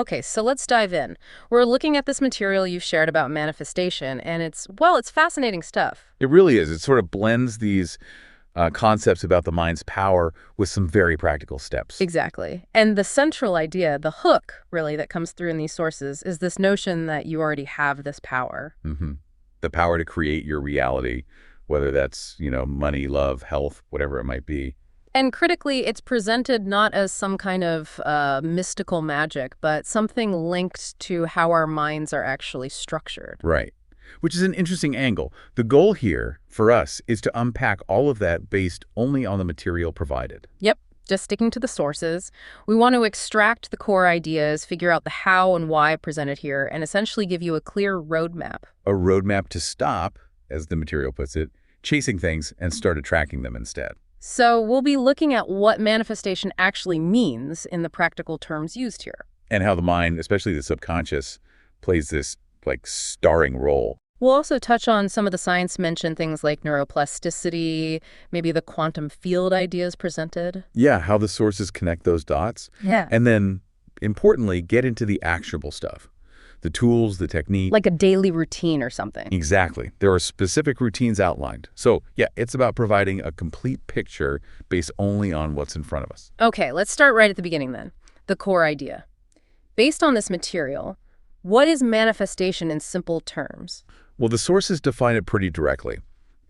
Okay, so let's dive in. We're looking at this material you've shared about manifestation, and it's fascinating stuff. It really is. It sort of blends these concepts about the mind's power with some very practical steps. Exactly. And the central idea, the hook, really, that comes through in these sources is this notion that you already have this power. hmm The power to create your reality, whether that's, money, love, health, whatever it might be. And critically, it's presented not as some kind of mystical magic, but something linked to how our minds are actually structured. Right. Which is an interesting angle. The goal here, for us, is to unpack all of that based only on the material provided. Yep, just sticking to the sources. We want to extract the core ideas, figure out the how and why presented here, and essentially give you a clear roadmap. A roadmap to stop, as the material puts it, chasing things and start attracting them instead. So we'll be looking at what manifestation actually means in the practical terms used here. And how the mind, especially the subconscious, plays this, starring role. We'll also touch on some of the science mentioned, things like neuroplasticity, maybe the quantum field ideas presented. Yeah, how the sources connect those dots. Yeah. And then, importantly, get into the actionable stuff. The tools, the technique. Like a daily routine or something. Exactly. There are specific routines outlined. So, yeah, it's about providing a complete picture based only on what's in front of us. Okay, let's start right at the beginning then. The core idea. Based on this material, what is manifestation in simple terms? Well, the sources define it pretty directly.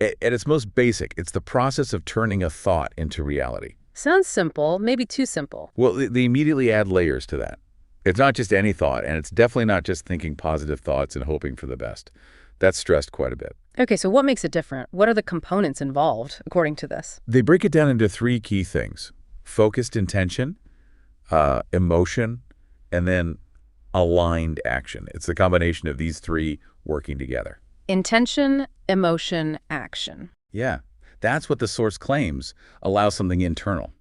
At its most basic, it's the process of turning a thought into reality. Sounds simple, maybe too simple. Well, they immediately add layers to that. It's not just any thought, and it's definitely not just thinking positive thoughts and hoping for the best. That's stressed quite a bit. Okay, so what makes it different? What are the components involved, according to this? They break it down into three key things: focused intention, emotion, and then aligned action. It's the combination of these three working together. Intention, emotion, action. Yeah, that's what the source claims allows something internal,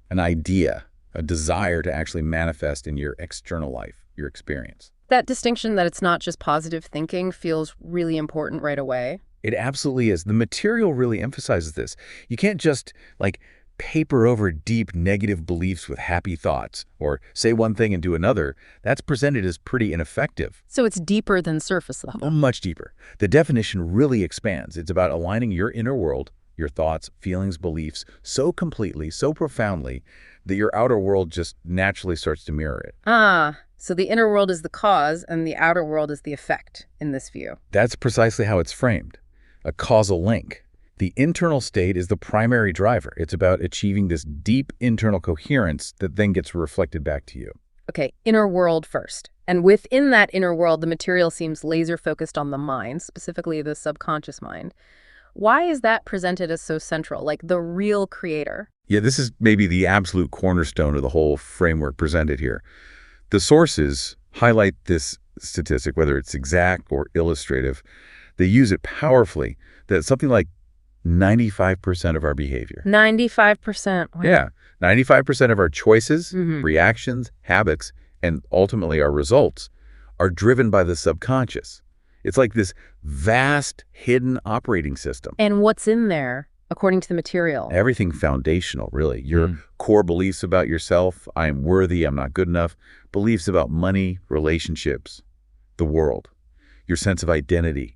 an idea, a desire to actually manifest in your external life, your experience. That distinction that it's not just positive thinking feels really important right away. It absolutely is. The material really emphasizes this. You can't just, paper over deep negative beliefs with happy thoughts, or say one thing and do another. That's presented as pretty ineffective. So it's deeper than surface level. Much deeper. The definition really expands. It's about aligning your inner world, your thoughts, feelings, beliefs, so completely, so profoundly, that your outer world just naturally starts to mirror it. So the inner world is the cause and the outer world is the effect in this view. That's precisely how it's framed. A causal link. The internal state is the primary driver. It's about achieving this deep internal coherence that then gets reflected back to you. Okay, inner world first. And within that inner world, the material seems laser focused on the mind, specifically the subconscious mind. Why is that presented as so central, like the real creator? Yeah, this is maybe the absolute cornerstone of the whole framework presented here. The sources highlight this statistic, whether it's exact or illustrative. They use it powerfully, that something like 95% of our behavior. 95%. Wow. Yeah, 95% of our choices, reactions, habits, and ultimately our results are driven by the subconscious. It's like this vast, hidden operating system. And what's in there, according to the material? Everything foundational, really. Your core beliefs about yourself, I am worthy, I'm not good enough, beliefs about money, relationships, the world, your sense of identity,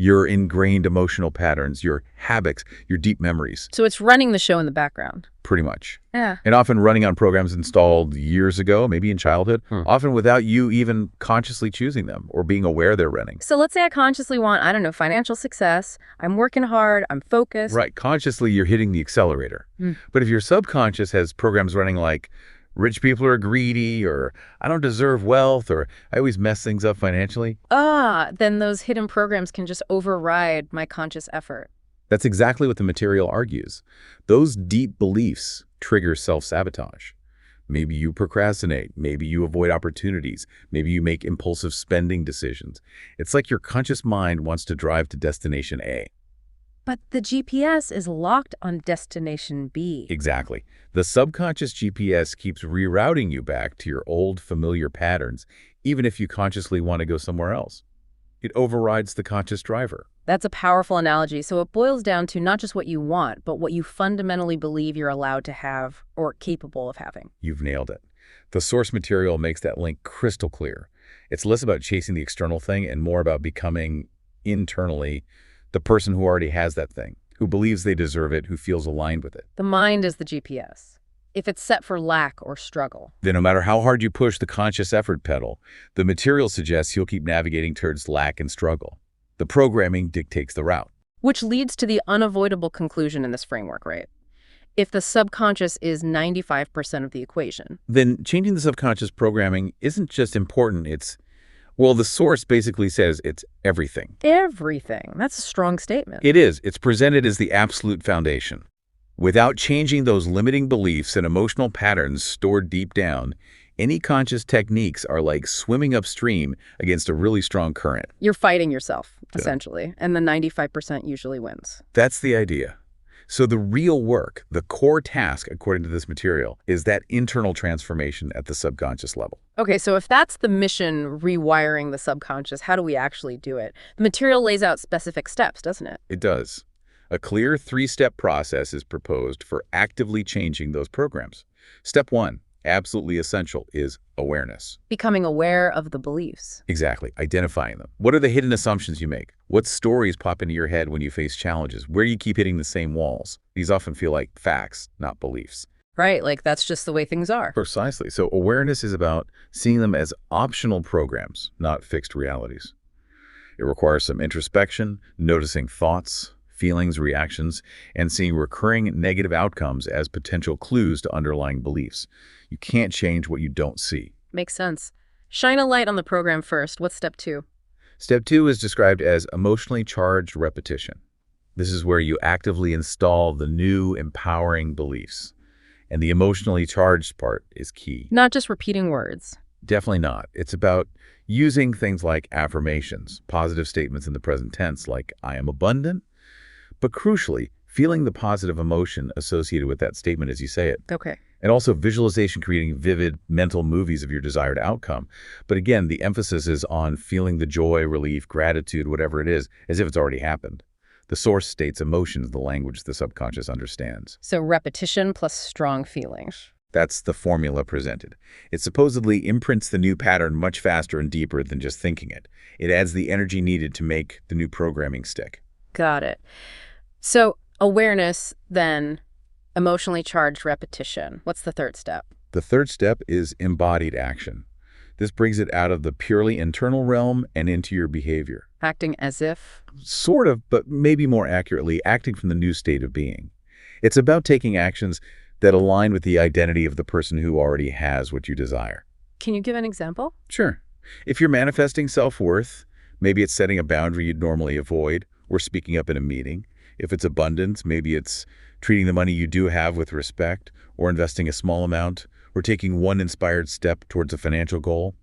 your ingrained emotional patterns, your habits, your deep memories. So it's running the show in the background. Pretty much. Yeah. And often running on programs installed years ago, maybe in childhood, often without you even consciously choosing them or being aware they're running. So let's say I consciously want, financial success. I'm working hard. I'm focused. Right. Consciously, you're hitting the accelerator. But if your subconscious has programs running like, rich people are greedy, or I don't deserve wealth, or I always mess things up financially. Then those hidden programs can just override my conscious effort. That's exactly what the material argues. Those deep beliefs trigger self-sabotage. Maybe you procrastinate. Maybe you avoid opportunities. Maybe you make impulsive spending decisions. It's like your conscious mind wants to drive to destination A. But the GPS is locked on destination B. Exactly. The subconscious GPS keeps rerouting you back to your old familiar patterns, even if you consciously want to go somewhere else. It overrides the conscious driver. That's a powerful analogy. So it boils down to not just what you want, but what you fundamentally believe you're allowed to have or capable of having. You've nailed it. The source material makes that link crystal clear. It's less about chasing the external thing and more about becoming internally the person who already has that thing, who believes they deserve it, who feels aligned with it. The mind is the GPS. If it's set for lack or struggle. Then no matter how hard you push the conscious effort pedal, the material suggests you'll keep navigating towards lack and struggle. The programming dictates the route. Which leads to the unavoidable conclusion in this framework, right? If the subconscious is 95% of the equation. Then changing the subconscious programming isn't just important, well, the source basically says it's everything. Everything. That's a strong statement. It is. It's presented as the absolute foundation. Without changing those limiting beliefs and emotional patterns stored deep down, any conscious techniques are like swimming upstream against a really strong current. You're fighting yourself, essentially, and the 95% usually wins. That's the idea. So the real work, the core task, according to this material, is that internal transformation at the subconscious level. Okay, so if that's the mission, rewiring the subconscious, how do we actually do it? The material lays out specific steps, doesn't it? It does. A clear three-step process is proposed for actively changing those programs. Step 1, absolutely essential, is awareness. Becoming aware of the beliefs. Exactly, identifying them. What are the hidden assumptions you make? What stories pop into your head when you face challenges? Where you keep hitting the same walls? These often feel like facts, not beliefs. Right, like that's just the way things are. Precisely. So awareness is about seeing them as optional programs, not fixed realities. It requires some introspection, noticing thoughts, feelings, reactions, and seeing recurring negative outcomes as potential clues to underlying beliefs. You can't change what you don't see. Makes sense. Shine a light on the program first. What's step 2? Step 2 is described as emotionally charged repetition. This is where you actively install the new, empowering beliefs. And the emotionally charged part is key. Not just repeating words. Definitely not. It's about using things like affirmations, positive statements in the present tense like, I am abundant, but crucially, feeling the positive emotion associated with that statement as you say it. Okay. And also visualization, creating vivid mental movies of your desired outcome. But again, the emphasis is on feeling the joy, relief, gratitude, whatever it is, as if it's already happened. The source states emotions, the language the subconscious understands. So repetition plus strong feelings. That's the formula presented. It supposedly imprints the new pattern much faster and deeper than just thinking it. It adds the energy needed to make the new programming stick. Got it. So awareness, then emotionally charged repetition. What's the third step? The third step is embodied action. This brings it out of the purely internal realm and into your behavior. Acting as if? Sort of, but maybe more accurately, acting from the new state of being. It's about taking actions that align with the identity of the person who already has what you desire. Can you give an example? Sure. If you're manifesting self-worth, maybe it's setting a boundary you'd normally avoid or speaking up in a meeting. If it's abundance, maybe it's treating the money you do have with respect or investing a small amount or taking one inspired step towards a financial goal.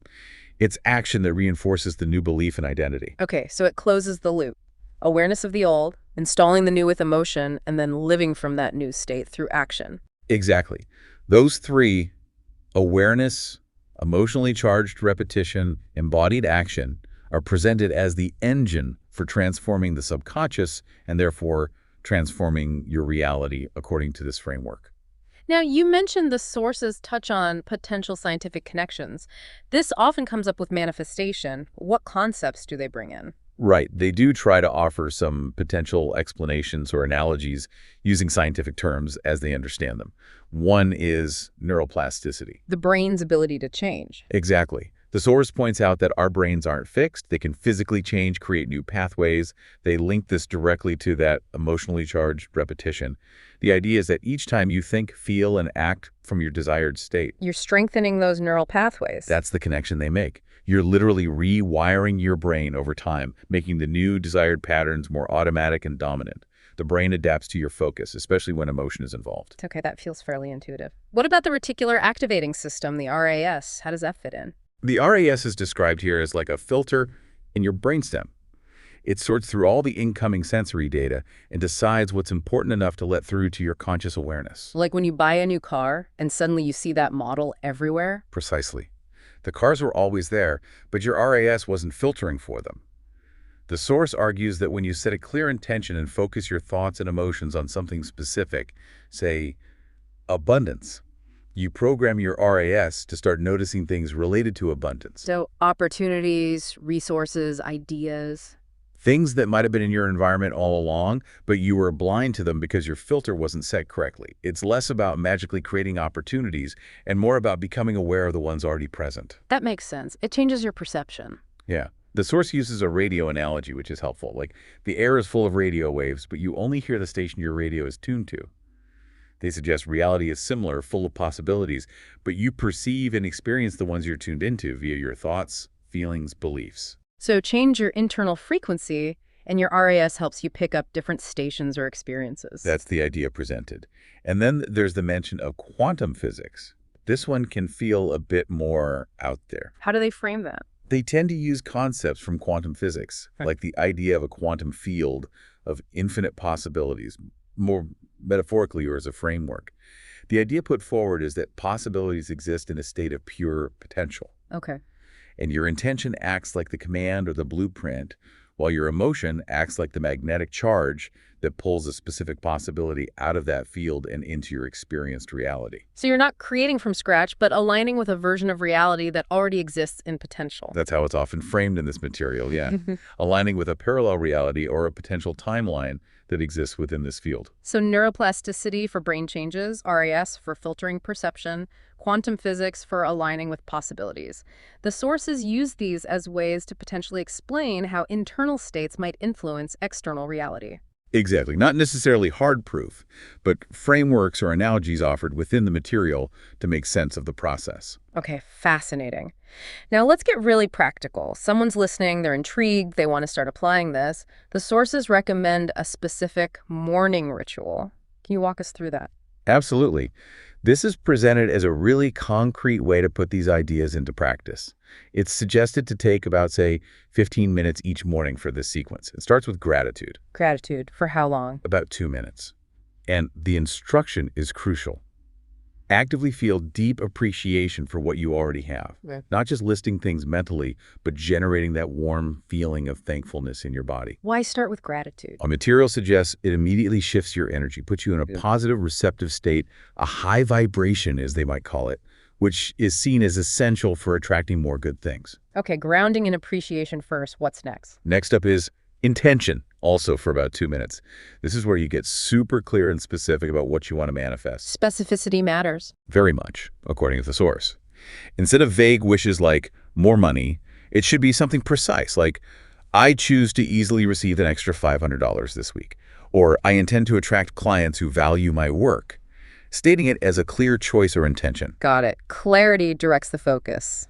It's action that reinforces the new belief and identity. Okay, so it closes the loop. Awareness of the old, installing the new with emotion, and then living from that new state through action. Exactly. Those three, awareness, emotionally charged repetition, embodied action, are presented as the engine for transforming the subconscious and therefore transforming your reality according to this framework. Now, you mentioned the sources touch on potential scientific connections. This often comes up with manifestation. What concepts do they bring in? Right. They do try to offer some potential explanations or analogies using scientific terms as they understand them. One is neuroplasticity. The brain's ability to change. Exactly. The source points out that our brains aren't fixed. They can physically change, create new pathways. They link this directly to that emotionally charged repetition. The idea is that each time you think, feel, and act from your desired state, You're strengthening those neural pathways. that's the connection they make. You're literally rewiring your brain over time, making the new desired patterns more automatic and dominant. The brain adapts to your focus, especially when emotion is involved. Okay, that feels fairly intuitive. What about the reticular activating system, the RAS? How does that fit in? The RAS is described here as like a filter in your brainstem. It sorts through all the incoming sensory data and decides what's important enough to let through to your conscious awareness. Like when you buy a new car and suddenly you see that model everywhere? Precisely. The cars were always there, but your RAS wasn't filtering for them. The source argues that when you set a clear intention and focus your thoughts and emotions on something specific, say, abundance, You program your RAS to start noticing things related to abundance. So opportunities, resources, ideas. Things that might have been in your environment all along, but you were blind to them because your filter wasn't set correctly. It's less about magically creating opportunities and more about becoming aware of the ones already present. That makes sense. It changes your perception. Yeah. The source uses a radio analogy, which is helpful. Like, the air is full of radio waves, but you only hear the station your radio is tuned to. They suggest reality is similar, full of possibilities, but you perceive and experience the ones you're tuned into via your thoughts, feelings, beliefs. So change your internal frequency, and your RAS helps you pick up different stations or experiences. That's the idea presented. And then there's the mention of quantum physics. This one can feel a bit more out there. How do they frame that? They tend to use concepts from quantum physics, like the idea of a quantum field of infinite possibilities, more metaphorically or as a framework. The idea put forward is that possibilities exist in a state of pure potential. Okay. And your intention acts like the command or the blueprint, while your emotion acts like the magnetic charge that pulls a specific possibility out of that field and into your experienced reality. So you're not creating from scratch, but aligning with a version of reality that already exists in potential. That's how it's often framed in this material, yeah. Aligning with a parallel reality or a potential timeline that exists within this field. So neuroplasticity for brain changes, RAS for filtering perception, quantum physics for aligning with possibilities. The sources use these as ways to potentially explain how internal states might influence external reality. Exactly. Not necessarily hard proof, but frameworks or analogies offered within the material to make sense of the process. Okay, fascinating. Now let's get really practical. Someone's listening, they're intrigued, they want to start applying this. The sources recommend a specific morning ritual. Can you walk us through that? Absolutely. This is presented as a really concrete way to put these ideas into practice. It's suggested to take about, say, 15 minutes each morning for this sequence. It starts with gratitude. Gratitude for how long? About 2 minutes. And the instruction is crucial. Actively feel deep appreciation for what you already have. Okay. Not just listing things mentally, but generating that warm feeling of thankfulness in your body. Why start with gratitude? A material suggests it immediately shifts your energy, puts you in a positive, receptive state, a high vibration, as they might call it, which is seen as essential for attracting more good things. Okay, grounding and appreciation first. What's next? Next up is intention, also for about 2 minutes. This is where you get super clear and specific about what you want to manifest. Specificity matters. Very much, according to the source. Instead of vague wishes like more money, it should be something precise, like, I choose to easily receive an extra $500 this week, or I intend to attract clients who value my work, stating it as a clear choice or intention. Got it. Clarity directs the focus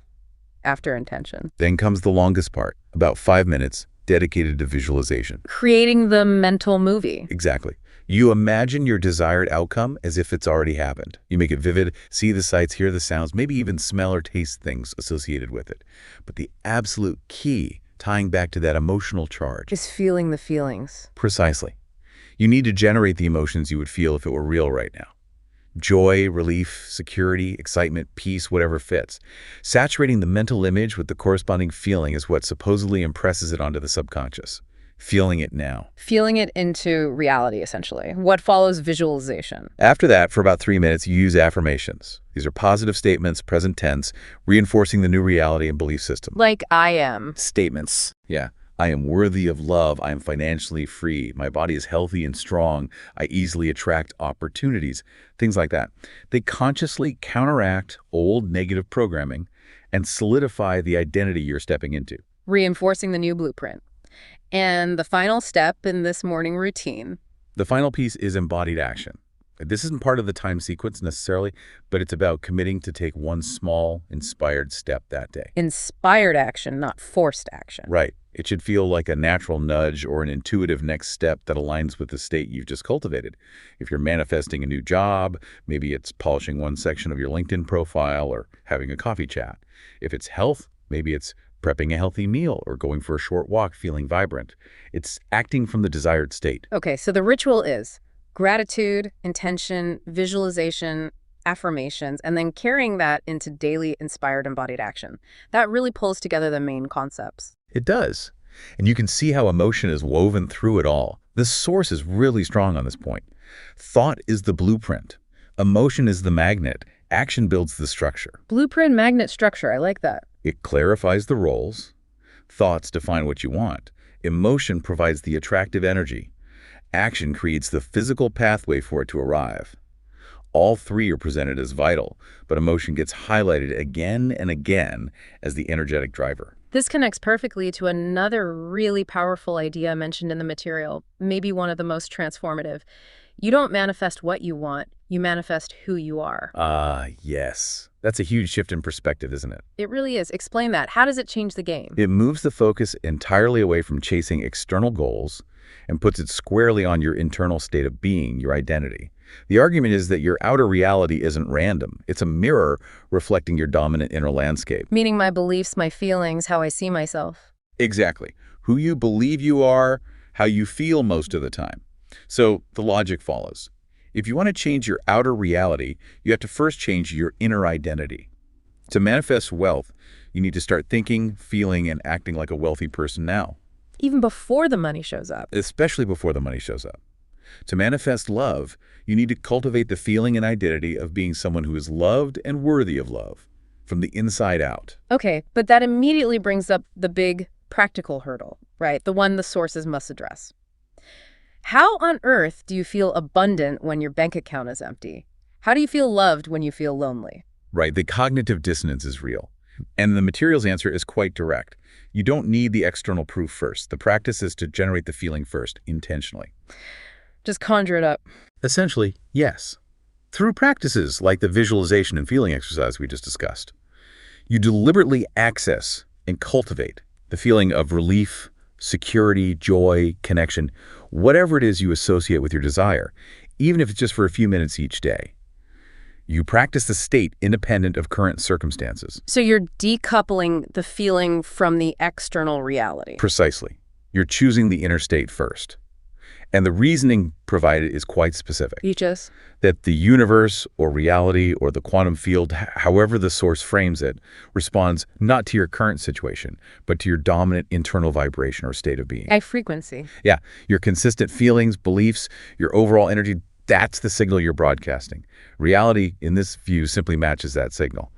after intention. Then comes the longest part, about 5 minutes, dedicated to visualization. Creating the mental movie. Exactly. You imagine your desired outcome as if it's already happened. You make it vivid, see the sights, hear the sounds, maybe even smell or taste things associated with it. But the absolute key, tying back to that emotional charge, Is feeling the feelings. precisely. You need to generate the emotions you would feel if it were real right now. Joy, relief, security, excitement, peace, whatever fits. Saturating the mental image with the corresponding feeling is what supposedly impresses it onto the subconscious. Feeling it now. Feeling it into reality, essentially. What follows visualization? After that, for about 3 minutes, you use affirmations. These are positive statements, present tense, reinforcing the new reality and belief system. Like I am. Statements. Yeah. I am worthy of love. I am financially free. My body is healthy and strong. I easily attract opportunities. Things like that. They consciously counteract old negative programming and solidify the identity you're stepping into. Reinforcing the new blueprint. And the final step in this morning routine. The final piece is embodied action. This isn't part of the time sequence necessarily, but it's about committing to take one small, inspired step that day. Inspired action, not forced action. Right. It should feel like a natural nudge or an intuitive next step that aligns with the state you've just cultivated. If you're manifesting a new job, maybe it's polishing one section of your LinkedIn profile or having a coffee chat. If it's health, maybe it's prepping a healthy meal or going for a short walk feeling vibrant. It's acting from the desired state. Okay, so the ritual is gratitude, intention, visualization, affirmations, and then carrying that into daily inspired embodied action. That really pulls together the main concepts. It does. And you can see how emotion is woven through it all. The source is really strong on this point. Thought is the blueprint. Emotion is the magnet, Action builds the structure. Blueprint magnet structure, I like that. It clarifies the roles. Thoughts define what you want. Emotion provides the attractive energy. Action creates the physical pathway for it to arrive. All three are presented as vital, but emotion gets highlighted again and again as the energetic driver. This connects perfectly to another really powerful idea mentioned in the material, maybe one of the most transformative. You don't manifest what you want, you manifest who you are. Ah, yes. That's a huge shift in perspective, isn't it? It really is. Explain that. How does it change the game? It moves the focus entirely away from chasing external goals and puts it squarely on your internal state of being, your identity. The argument is that your outer reality isn't random. It's a mirror reflecting your dominant inner landscape. Meaning my beliefs, my feelings, how I see myself. Exactly. Who you believe you are, how you feel most of the time. So the logic follows. If you want to change your outer reality, you have to first change your inner identity. To manifest wealth, you need to start thinking, feeling, and acting like a wealthy person now. Even before the money shows up. Especially before the money shows up. To manifest love, you need to cultivate the feeling and identity of being someone who is loved and worthy of love, from the inside out. Okay, but that immediately brings up the big practical hurdle, right? The one the sources must address. How on earth do you feel abundant when your bank account is empty? How do you feel loved when you feel lonely? Right, the cognitive dissonance is real. And the materials answer is quite direct. You don't need the external proof first. The practice is to generate the feeling first, intentionally. Just conjure it up. Essentially, yes. Through practices like the visualization and feeling exercise we just discussed, you deliberately access and cultivate the feeling of relief, security, joy, connection, whatever it is you associate with your desire, even if it's just for a few minutes each day. You practice the state independent of current circumstances. So you're decoupling the feeling from the external reality. Precisely. You're choosing the inner state first. And the reasoning provided is quite specific. Teach us. That the universe or reality or the quantum field, however the source frames it, responds not to your current situation, but to your dominant internal vibration or state of being. High frequency. Yeah, your consistent feelings, beliefs, your overall energy, that's the signal you're broadcasting. Reality, in this view, simply matches that signal.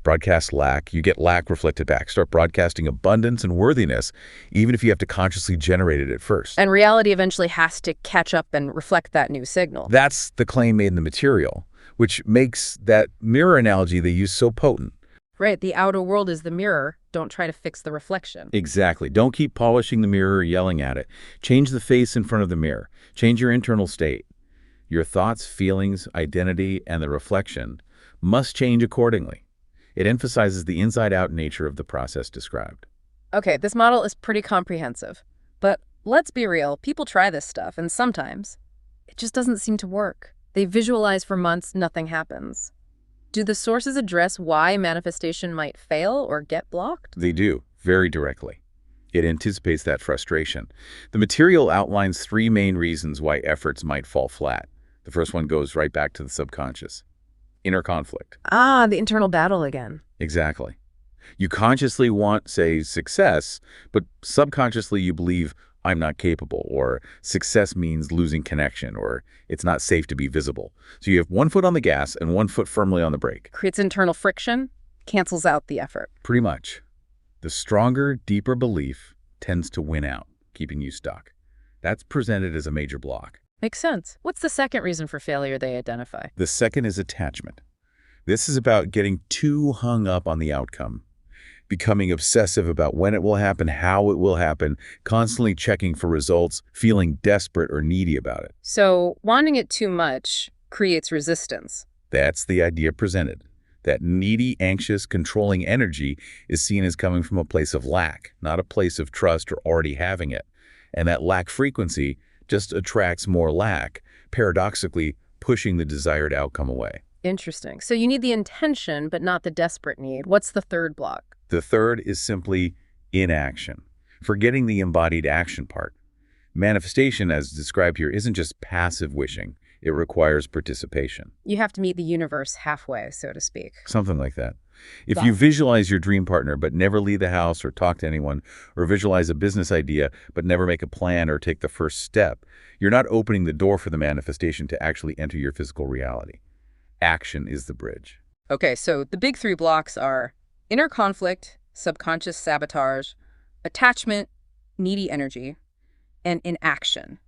Broadcast lack, you get lack reflected back. Start broadcasting abundance and worthiness, even if you have to consciously generate it at first. And reality eventually has to catch up and reflect that new signal. That's the claim made in the material, which makes that mirror analogy they use so potent. Right, the outer world is the mirror. Don't try to fix the reflection. Exactly. Don't keep polishing the mirror or yelling at it. Change the face in front of the mirror. Change your internal state. Your thoughts, feelings, identity, and the reflection must change accordingly. It emphasizes the inside-out nature of the process described. Okay, this model is pretty comprehensive. But let's be real, people try this stuff, and sometimes it just doesn't seem to work. They visualize for months, nothing happens. Do the sources address why manifestation might fail or get blocked? They do, very directly. It anticipates that frustration. The material outlines 3 main reasons why efforts might fall flat. The first one goes right back to the subconscious. Inner conflict. Ah, the internal battle again. Exactly. You consciously want, say, success, but subconsciously you believe, I'm not capable, or success means losing connection, or it's not safe to be visible. So you have one foot on the gas and one foot firmly on the brake. Creates internal friction, cancels out the effort. Pretty much. The stronger, deeper belief tends to win out, keeping you stuck. That's presented as a major block. Makes sense. What's the second reason for failure they identify? The second is attachment. This is about getting too hung up on the outcome, becoming obsessive about when it will happen, how it will happen, constantly checking for results, feeling desperate or needy about it. So wanting it too much creates resistance. That's the idea presented. That needy, anxious, controlling energy is seen as coming from a place of lack, not a place of trust or already having it. And that lack frequency just attracts more lack, paradoxically pushing the desired outcome away. Interesting. So you need the intention, but not the desperate need. What's the third block? The third is simply inaction, forgetting the embodied action part. Manifestation, as described here, isn't just passive wishing. It requires participation. You have to meet the universe halfway, so to speak. Something like that. If you visualize your dream partner but never leave the house or talk to anyone, or visualize a business idea but never make a plan or take the first step, you're not opening the door for the manifestation to actually enter your physical reality. Action is the bridge. Okay, so the big three blocks are inner conflict, subconscious sabotage, attachment, needy energy, and inaction,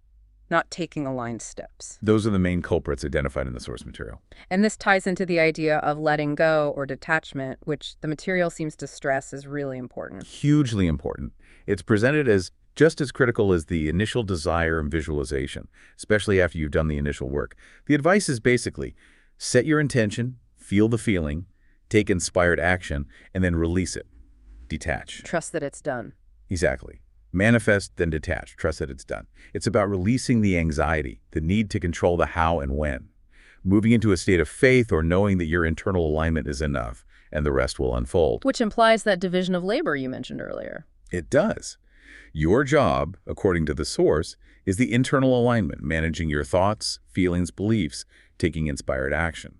not taking aligned steps. Those are the main culprits identified in the source material. And this ties into the idea of letting go or detachment, which the material seems to stress is really important. Hugely important. It's presented as just as critical as the initial desire and visualization, especially after you've done the initial work. The advice is basically set your intention, feel the feeling, take inspired action, and then release it. Detach. Trust that it's done. Exactly. Manifest, then detach. Trust that it's done. It's about releasing the anxiety, the need to control the how and when, moving into a state of faith or knowing that your internal alignment is enough, and the rest will unfold. Which implies that division of labor you mentioned earlier. It does. Your job, according to the source, is the internal alignment, managing your thoughts, feelings, beliefs, taking inspired action.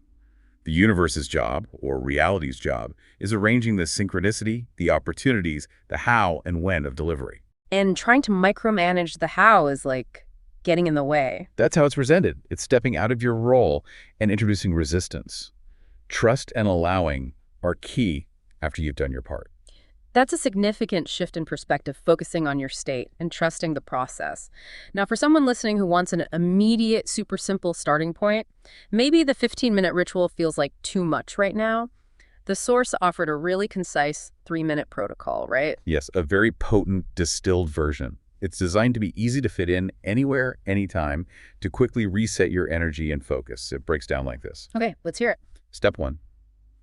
The universe's job, or reality's job, is arranging the synchronicity, the opportunities, the how and when of delivery. And trying to micromanage the how is like getting in the way. That's how it's presented. It's stepping out of your role and introducing resistance. Trust and allowing are key after you've done your part. That's a significant shift in perspective, focusing on your state and trusting the process. Now, for someone listening who wants an immediate, super simple starting point, maybe the 15-minute ritual feels like too much right now. The source offered a really concise 3-minute protocol, right? Yes, a very potent, distilled version. It's designed to be easy to fit in anywhere, anytime, to quickly reset your energy and focus. It breaks down like this. Okay, let's hear it. Step 1,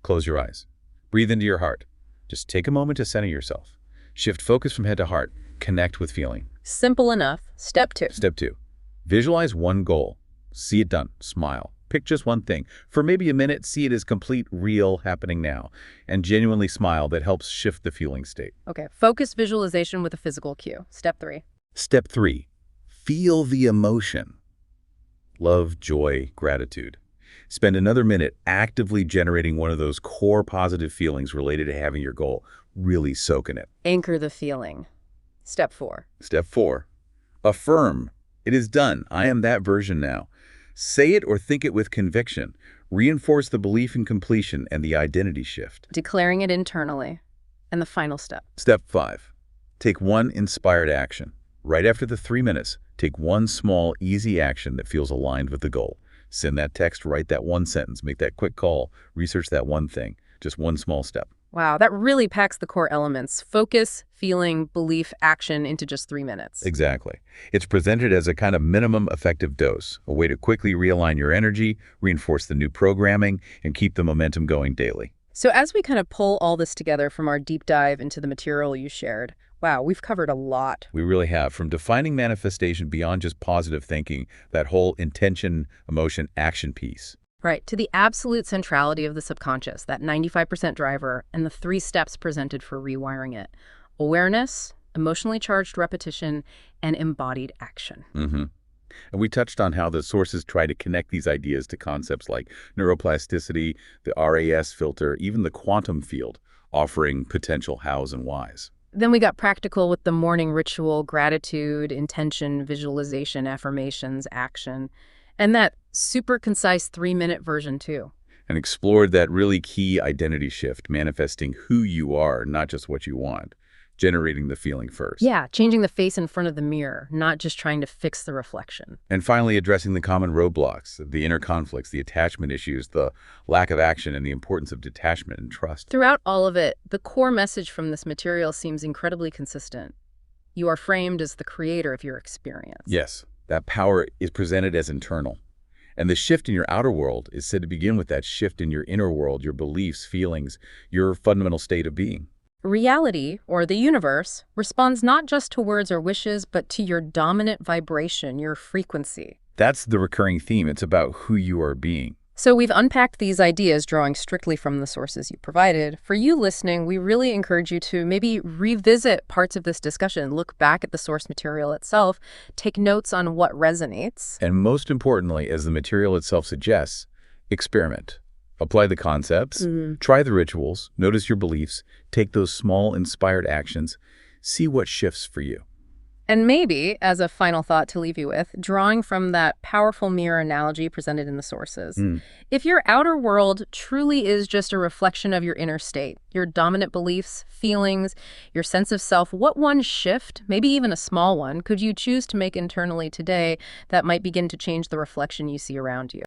close your eyes. Breathe into your heart. Just take a moment to center yourself. Shift focus from head to heart. Connect with feeling. Simple enough. Step 2. Step 2, visualize one goal. See it done. Smile. Pick just one thing. For maybe a minute, see it as complete, real, happening now. And genuinely smile. That helps shift the feeling state. Okay, focus visualization with a physical cue. Step 3. Step 3, feel the emotion. Love, joy, gratitude. Spend another minute actively generating one of those core positive feelings related to having your goal. Really soak in it. Anchor the feeling. Step 4. Step 4, affirm. It is done. I am that version now. Say it or think it with conviction. Reinforce the belief in completion and the identity shift. Declaring it internally. And the final step. Step 5, take one inspired action. Right after the 3 minutes, take one small, easy action that feels aligned with the goal. Send that text, write that one sentence, make that quick call, research that one thing. Just one small step. Wow, that really packs the core elements. Focus, feeling, belief, action into just 3 minutes. Exactly. It's presented as a kind of minimum effective dose, a way to quickly realign your energy, reinforce the new programming, and keep the momentum going daily. So as we kind of pull all this together from our deep dive into the material you shared, wow, we've covered a lot. We really have. From defining manifestation beyond just positive thinking, that whole intention, emotion, action piece. Right, to the absolute centrality of the subconscious, that 95% driver, and the 3 steps presented for rewiring it. Awareness, emotionally charged repetition, and embodied action. And we touched on how the sources try to connect these ideas to concepts like neuroplasticity, the RAS filter, even the quantum field, offering potential hows and whys. Then we got practical with the morning ritual, gratitude, intention, visualization, affirmations, action, and that super concise 3-minute version too. And explored that really key identity shift, manifesting who you are, not just what you want, generating the feeling first. Yeah, changing the face in front of the mirror, not just trying to fix the reflection. And finally, addressing the common roadblocks, the inner conflicts, the attachment issues, the lack of action, and the importance of detachment and trust. Throughout all of it, the core message from this material seems incredibly consistent. You are framed as the creator of your experience. Yes, that power is presented as internal. And the shift in your outer world is said to begin with that shift in your inner world, your beliefs, feelings, your fundamental state of being. Reality, or the universe, responds not just to words or wishes, but to your dominant vibration, your frequency. That's the recurring theme. It's about who you are being. So we've unpacked these ideas drawing strictly from the sources you provided. For you listening, we really encourage you to maybe revisit parts of this discussion, look back at the source material itself, take notes on what resonates. And most importantly, as the material itself suggests, experiment. Apply the concepts, try the rituals, notice your beliefs, take those small inspired actions, see what shifts for you. And maybe, as a final thought to leave you with, drawing from that powerful mirror analogy presented in the sources, Hmm. if your outer world truly is just a reflection of your inner state, your dominant beliefs, feelings, your sense of self, what one shift, maybe even a small one, could you choose to make internally today that might begin to change the reflection you see around you?